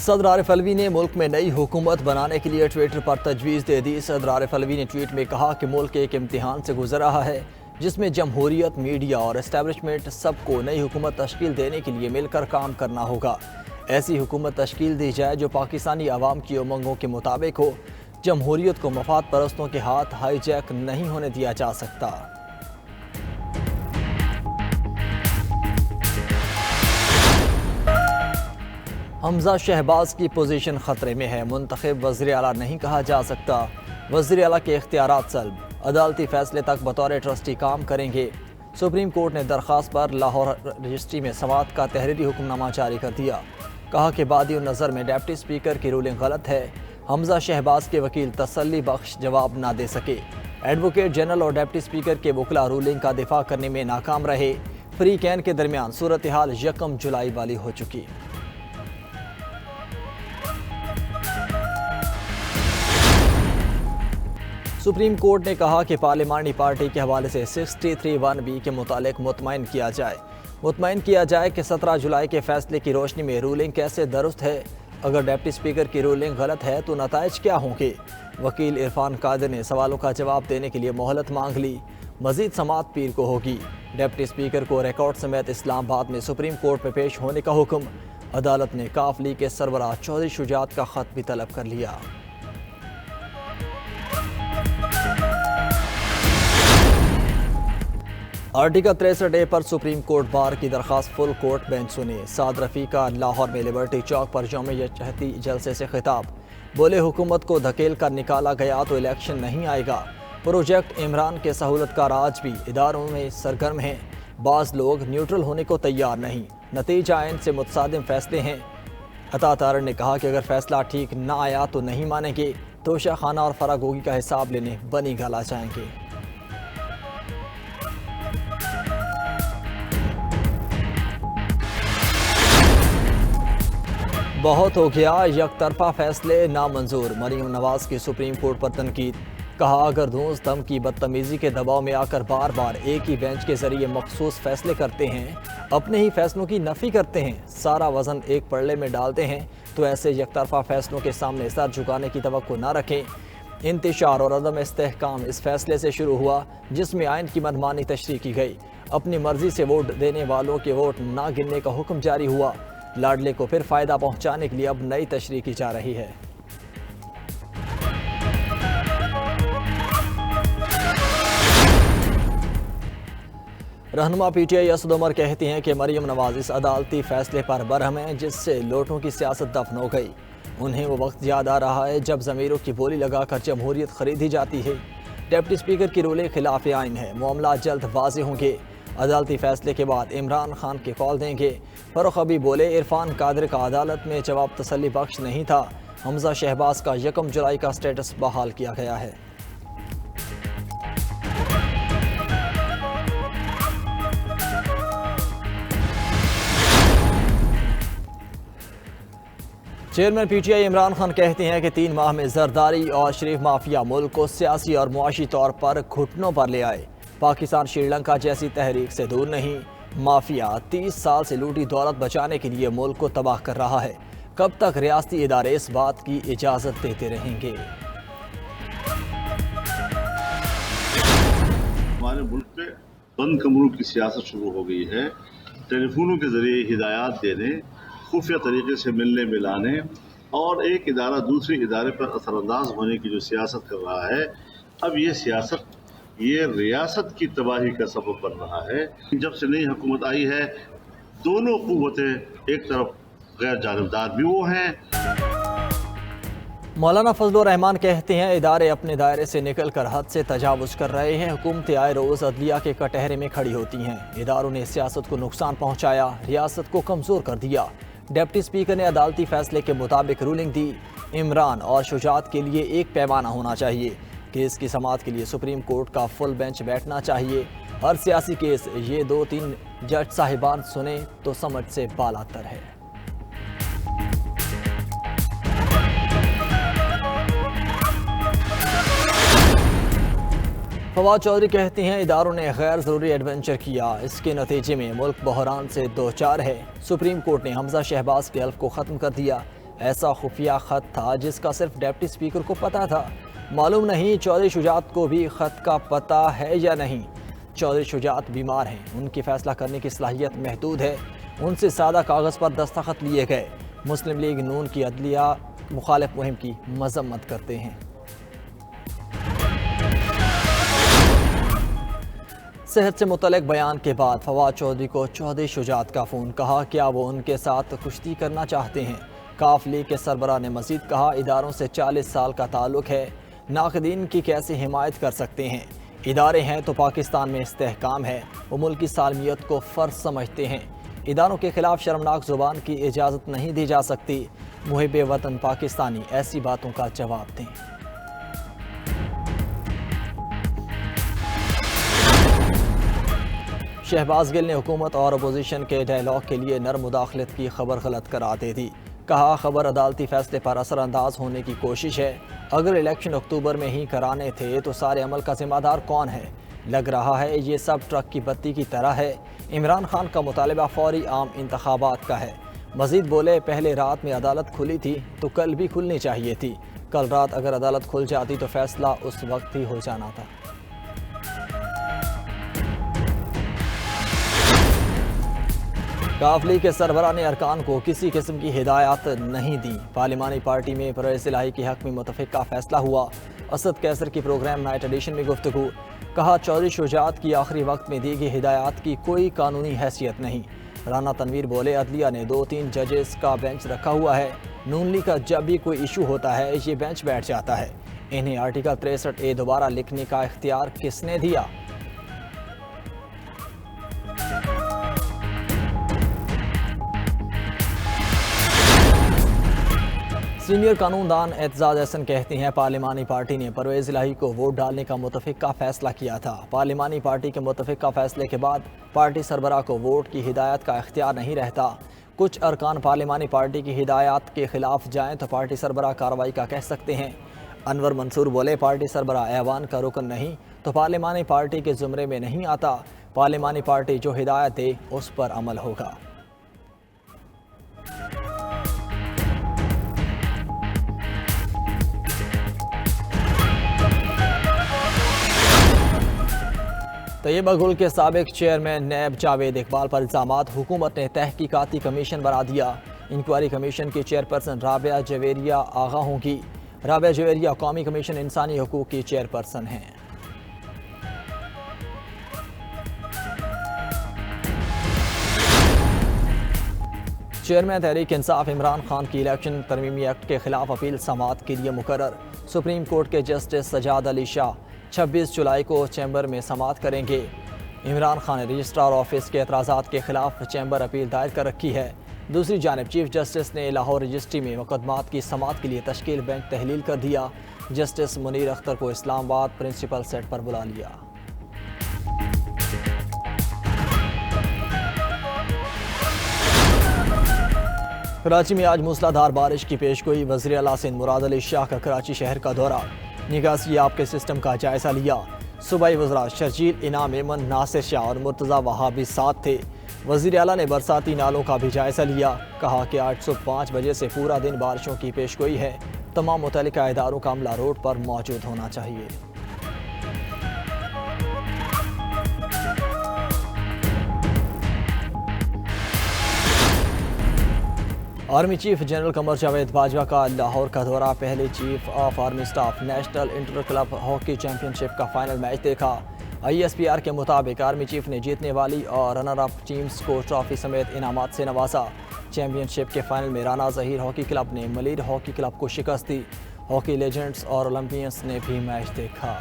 صدر عارف علوی نے ملک میں نئی حکومت بنانے کے لیے ٹویٹر پر تجویز دے دی۔ صدر عارف علوی نے ٹویٹ میں کہا کہ ملک ایک امتحان سے گزر رہا ہے جس میں جمہوریت، میڈیا اور اسٹیبلشمنٹ سب کو نئی حکومت تشکیل دینے کے لیے مل کر کام کرنا ہوگا۔ ایسی حکومت تشکیل دی جائے جو پاکستانی عوام کی امنگوں کے مطابق ہو۔ جمہوریت کو مفاد پرستوں کے ہاتھ ہائی جیک نہیں ہونے دیا جا سکتا۔ حمزہ شہباز کی پوزیشن خطرے میں ہے، منتخب وزیر اعلیٰ نہیں کہا جا سکتا۔ وزیر اعلیٰ کے اختیارات سلب، عدالتی فیصلے تک بطور ٹرسٹی کام کریں گے۔ سپریم کورٹ نے درخواست پر لاہور رجسٹری میں سماعت کا تحریری حکم نامہ جاری کر دیا۔ کہا کہ بادی النظر میں ڈپٹی اسپیکر کی رولنگ غلط ہے۔ حمزہ شہباز کے وکیل تسلی بخش جواب نہ دے سکے۔ ایڈوکیٹ جنرل اور ڈپٹی اسپیکر کے وکلاء رولنگ کا دفاع کرنے میں ناکام رہے۔ فری کین کے درمیان صورتحال 1 جولائی والی ہو چکی۔ سپریم کورٹ نے کہا کہ پارلیمانی پارٹی کے حوالے سے 63(1)B کے متعلق مطمئن کیا جائے کہ 17 جولائی کے فیصلے کی روشنی میں رولنگ کیسے درست ہے۔ اگر ڈپٹی اسپیکر کی رولنگ غلط ہے تو نتائج کیا ہوں گے؟ وکیل عرفان قادر نے سوالوں کا جواب دینے کے لیے مہلت مانگ لی۔ مزید سماعت پیر کو ہوگی۔ ڈپٹی اسپیکر کو ریکارڈ سمیت اسلام آباد میں سپریم کورٹ میں پیش ہونے کا حکم۔ عدالت نے کاف لیگ کے سربراہ چودھری شجاعت کا خط بھی طلب کر لیا۔ آرٹیکل 63(a) پر سپریم کورٹ بار کی درخواست فل کورٹ بینچ سنے۔ سعد رفیق کا لاہور میں لبرٹی چوک پر یوم یکجہتی جلسے سے خطاب۔ بولے حکومت کو دھکیل کر نکالا گیا تو الیکشن نہیں آئے گا۔ پروجیکٹ عمران کے سہولت کار آج بھی اداروں میں سرگرم ہیں۔ بعض لوگ نیوٹرل ہونے کو تیار نہیں۔ نتیجہ عین سے متصادم فیصلے ہیں۔ عطا طاہر نے کہا کہ اگر فیصلہ ٹھیک نہ آیا تو نہیں مانیں گے۔ توشہ خانہ اور فراگوگی کا حساب لینے بنی گالا جائیں گے۔ بہت ہو گیا، یک طرفہ فیصلے نامنظور۔ مریم نواز کی سپریم کورٹ پر تنقید۔ کہا اگر دھونس دھم کی بدتمیزی کے دباؤ میں آ کر بار بار ایک ہی بینچ کے ذریعے مخصوص فیصلے کرتے ہیں، اپنے ہی فیصلوں کی نفی کرتے ہیں، سارا وزن ایک پلڑے میں ڈالتے ہیں، تو ایسے یک طرفہ فیصلوں کے سامنے سر جھکانے کی توقع نہ رکھیں۔ انتشار اور عدم استحکام اس فیصلے سے شروع ہوا جس میں آئین کی منمانی تشریح کی گئی۔ اپنی مرضی سے ووٹ دینے والوں کے ووٹ نہ گننے کا حکم جاری ہوا۔ لاڈلے کو پھر فائدہ پہنچانے کے لیے اب نئی تشریح کی جا رہی ہے۔ رہنما P T I Asad Umar کہتے ہیں کہ مریم نواز اس عدالتی فیصلے پر برہم ہیں جس سے لوٹوں کی سیاست دفن ہو گئی۔ انہیں وہ وقت یاد آ رہا ہے جب ضمیروں کی بولی لگا کر جمہوریت خریدی جاتی ہے۔ ڈپٹی اسپیکر کی رولنگ خلاف آئین ہے، معاملات جلد واضح ہوں گے۔ عدالتی فیصلے کے بعد عمران خان کے کال دیں گے۔ فاروق حبیب بولے عرفان قادر کا عدالت میں جواب تسلی بخش نہیں تھا۔ حمزہ شہباز کا 1 جولائی کا سٹیٹس بحال کیا گیا ہے۔ Chairman P T I Imran Khan کہتے ہیں کہ 3 ماہ میں زرداری اور شریف مافیا ملک کو سیاسی اور معاشی طور پر گھٹنوں پر لے آئے۔ پاکستان شری لنکا جیسی تحریک سے دور نہیں۔ مافیا 30 سال سے لوٹی دولت بچانے کے لیے ملک کو تباہ کر رہا ہے۔ کب تک ریاستی ادارے اس بات کی اجازت دیتے رہیں گے؟ ہمارے ملک میں بند کمروں کی سیاست شروع ہو گئی ہے۔ ٹیلی فونوں کے ذریعے ہدایات دینے، خفیہ طریقے سے ملنے ملانے اور ایک ادارہ دوسرے ادارے پر اثر انداز ہونے کی جو سیاست کر رہا ہے، اب یہ سیاست یہ ریاست کی تباہی کا سبب بن رہا ہے۔ جب سے نئی حکومت آئی ہے، دونوں قوتیں، ایک طرف غیر جانبدار بھی وہ ہیں۔ مولانا فضل الرحمان کہتے ہیں ادارے اپنے دائرے سے نکل کر حد سے تجاوز کر رہے ہیں۔ حکومتیں آئے روز عدلیہ کے کٹہرے میں کھڑی ہوتی ہیں۔ اداروں نے سیاست کو نقصان پہنچایا، ریاست کو کمزور کر دیا۔ ڈپٹی اسپیکر نے عدالتی فیصلے کے مطابق رولنگ دی۔ عمران اور شجاعت کے لیے ایک پیمانہ ہونا چاہیے۔ کیس کی سماعت کے لیے سپریم کورٹ کا فل بینچ بیٹھنا چاہیے۔ ہر سیاسی کیس یہ 2-3 جج صاحبان سنیں تو سمجھ سے بالا تر ہے۔ فواد چودھری کہتے ہیں اداروں نے غیر ضروری ایڈونچر کیا، اس کے نتیجے میں ملک بحران سے دوچار ہے۔ سپریم کورٹ نے حمزہ شہباز کے حلف کو ختم کر دیا۔ ایسا خفیہ خط تھا جس کا صرف ڈپٹی اسپیکر کو پتہ تھا۔ معلوم نہیں چودھری شجاعت کو بھی خط کا پتہ ہے یا نہیں۔ چودھری شجاعت بیمار ہیں، ان کی فیصلہ کرنے کی صلاحیت محدود ہے، ان سے سادہ کاغذ پر دستخط لیے گئے۔ مسلم لیگ نون کی عدلیہ مخالف مہم کی مذمت کرتے ہیں۔ صحت سے متعلق بیان کے بعد فواد چودھری کو چودھری شجاعت کا فون، کہا کیا وہ ان کے ساتھ کشتی کرنا چاہتے ہیں۔ کاف لیگ کے سربراہ نے مزید کہا اداروں سے 40 سال کا تعلق ہے، ناقدین کی کیسے حمایت کر سکتے ہیں۔ ادارے ہیں تو پاکستان میں استحکام ہے، وہ ملک کی سالمیت کو فرض سمجھتے ہیں۔ اداروں کے خلاف شرمناک زبان کی اجازت نہیں دی جا سکتی۔ محب وطن پاکستانی ایسی باتوں کا جواب دیں۔ شہباز گل نے حکومت اور اپوزیشن کے ڈائیلاگ کے لیے نرم مداخلت کی خبر غلط قرار دے دی۔ کہا خبر عدالتی فیصلے پر اثر انداز ہونے کی کوشش ہے۔ اگر الیکشن اکتوبر میں ہی کرانے تھے تو سارے عمل کا ذمہ دار کون ہے؟ لگ رہا ہے یہ سب ٹرک کی بتی کی طرح ہے۔ عمران خان کا مطالبہ فوری عام انتخابات کا ہے۔ مزید بولے پہلے رات میں عدالت کھلی تھی تو کل بھی کھلنی چاہیے تھی۔ کل رات اگر عدالت کھل جاتی تو فیصلہ اس وقت ہی ہو جانا تھا۔ کاف لیگ کے سربراہ نے ارکان کو کسی قسم کی ہدایات نہیں دی۔ پارلیمانی پارٹی میں پرویز الہی کے حق میں متفقہ فیصلہ ہوا۔ اسد کیسر کی پروگرام نائٹ ایڈیشن میں گفتگو، کہا چودھری شجاعت کی آخری وقت میں دی گئی ہدایات کی کوئی قانونی حیثیت نہیں۔ رانا تنویر بولے عدلیہ نے 2-3 ججز کا بینچ رکھا ہوا ہے، نون لیگ کا جب بھی کوئی ایشو ہوتا ہے یہ بینچ بیٹھ جاتا ہے۔ انہیں آرٹیکل 63A دوبارہ لکھنے کا اختیار کس نے دیا؟ سینئر قانون دان اعتزاز احسن کہتے ہیں پارلیمانی پارٹی نے پرویز الہی کو ووٹ ڈالنے کا متفقہ فیصلہ کیا تھا۔ پارلیمانی پارٹی کے متفقہ فیصلے کے بعد پارٹی سربراہ کو ووٹ کی ہدایت کا اختیار نہیں رہتا۔ کچھ ارکان پارلیمانی پارٹی کی ہدایات کے خلاف جائیں تو پارٹی سربراہ کارروائی کا کہہ سکتے ہیں۔ انور منصور بولے پارٹی سربراہ ایوان کا رکن نہیں تو پارلیمانی پارٹی کے زمرے میں نہیں آتا۔ پارلیمانی پارٹی جو ہدایت دے اس پر عمل ہوگا۔ طیبہ گل کے سابق چیئرمین نیب جاوید اقبال پر الزامات، حکومت نے تحقیقاتی کمیشن بنا دیا۔ انکوائری کمیشن کی چیئرپرسن رابعہ جویریہ آغا ہوں گی۔ رابعہ جویریہ قومی کمیشن انسانی حقوق کی چیئرپرسن ہیں۔ چیئرمین تحریک انصاف عمران خان کی الیکشن ترمیمی ایکٹ کے خلاف اپیل سماعت کے لیے مقرر۔ سپریم کورٹ کے جسٹس سجاد علی شاہ 26 جولائی کو چیمبر میں سماعت کریں گے۔ عمران خان نے رجسٹرار آفس کے اعتراضات کے خلاف چیمبر اپیل دائر کر رکھی ہے۔ دوسری جانب چیف جسٹس نے لاہور رجسٹری میں مقدمات کی سماعت کے لیے تشکیل بینچ تحلیل کر دیا۔ جسٹس منیر اختر کو اسلام آباد پرنسپل سیٹ پر بلا لیا۔ کراچی میں آج موسلادھار بارش کی پیشگوئی، وزیر اعلیٰ سندھ مراد علی شاہ کا کراچی شہر کا دورہ، نکاسی آب کے سسٹم کا جائزہ لیا۔ صوبائی وزراء شرجیل انعام ایمن، ناصر شاہ اور مرتضیٰ وہاب بھی ساتھ تھے۔ وزیر اعلیٰ نے برساتی نالوں کا بھی جائزہ لیا، کہا کہ آج صبح 5 بجے سے پورا دن بارشوں کی پیشگوئی ہے، تمام متعلقہ اداروں کا عملہ روڈ پر موجود ہونا چاہیے۔ Army chief general Qamar Javed Bajwa کا لاہور کا دورہ، پہلے chief of army staff national inter club hockey championship کا فائنل میچ دیکھا۔ ISPR کے مطابق آرمی چیف نے جیتنے والی اور رنر اپ ٹیمز کو ٹرافی سمیت انعامات سے نوازا۔ چیمپئن شپ کے فائنل میں رانا ظہیر ہاکی کلب نے ملیر ہاکی کلب کو شکست دی۔ ہاکی لیجنڈز اور اولمپئنز نے بھی میچ دیکھا۔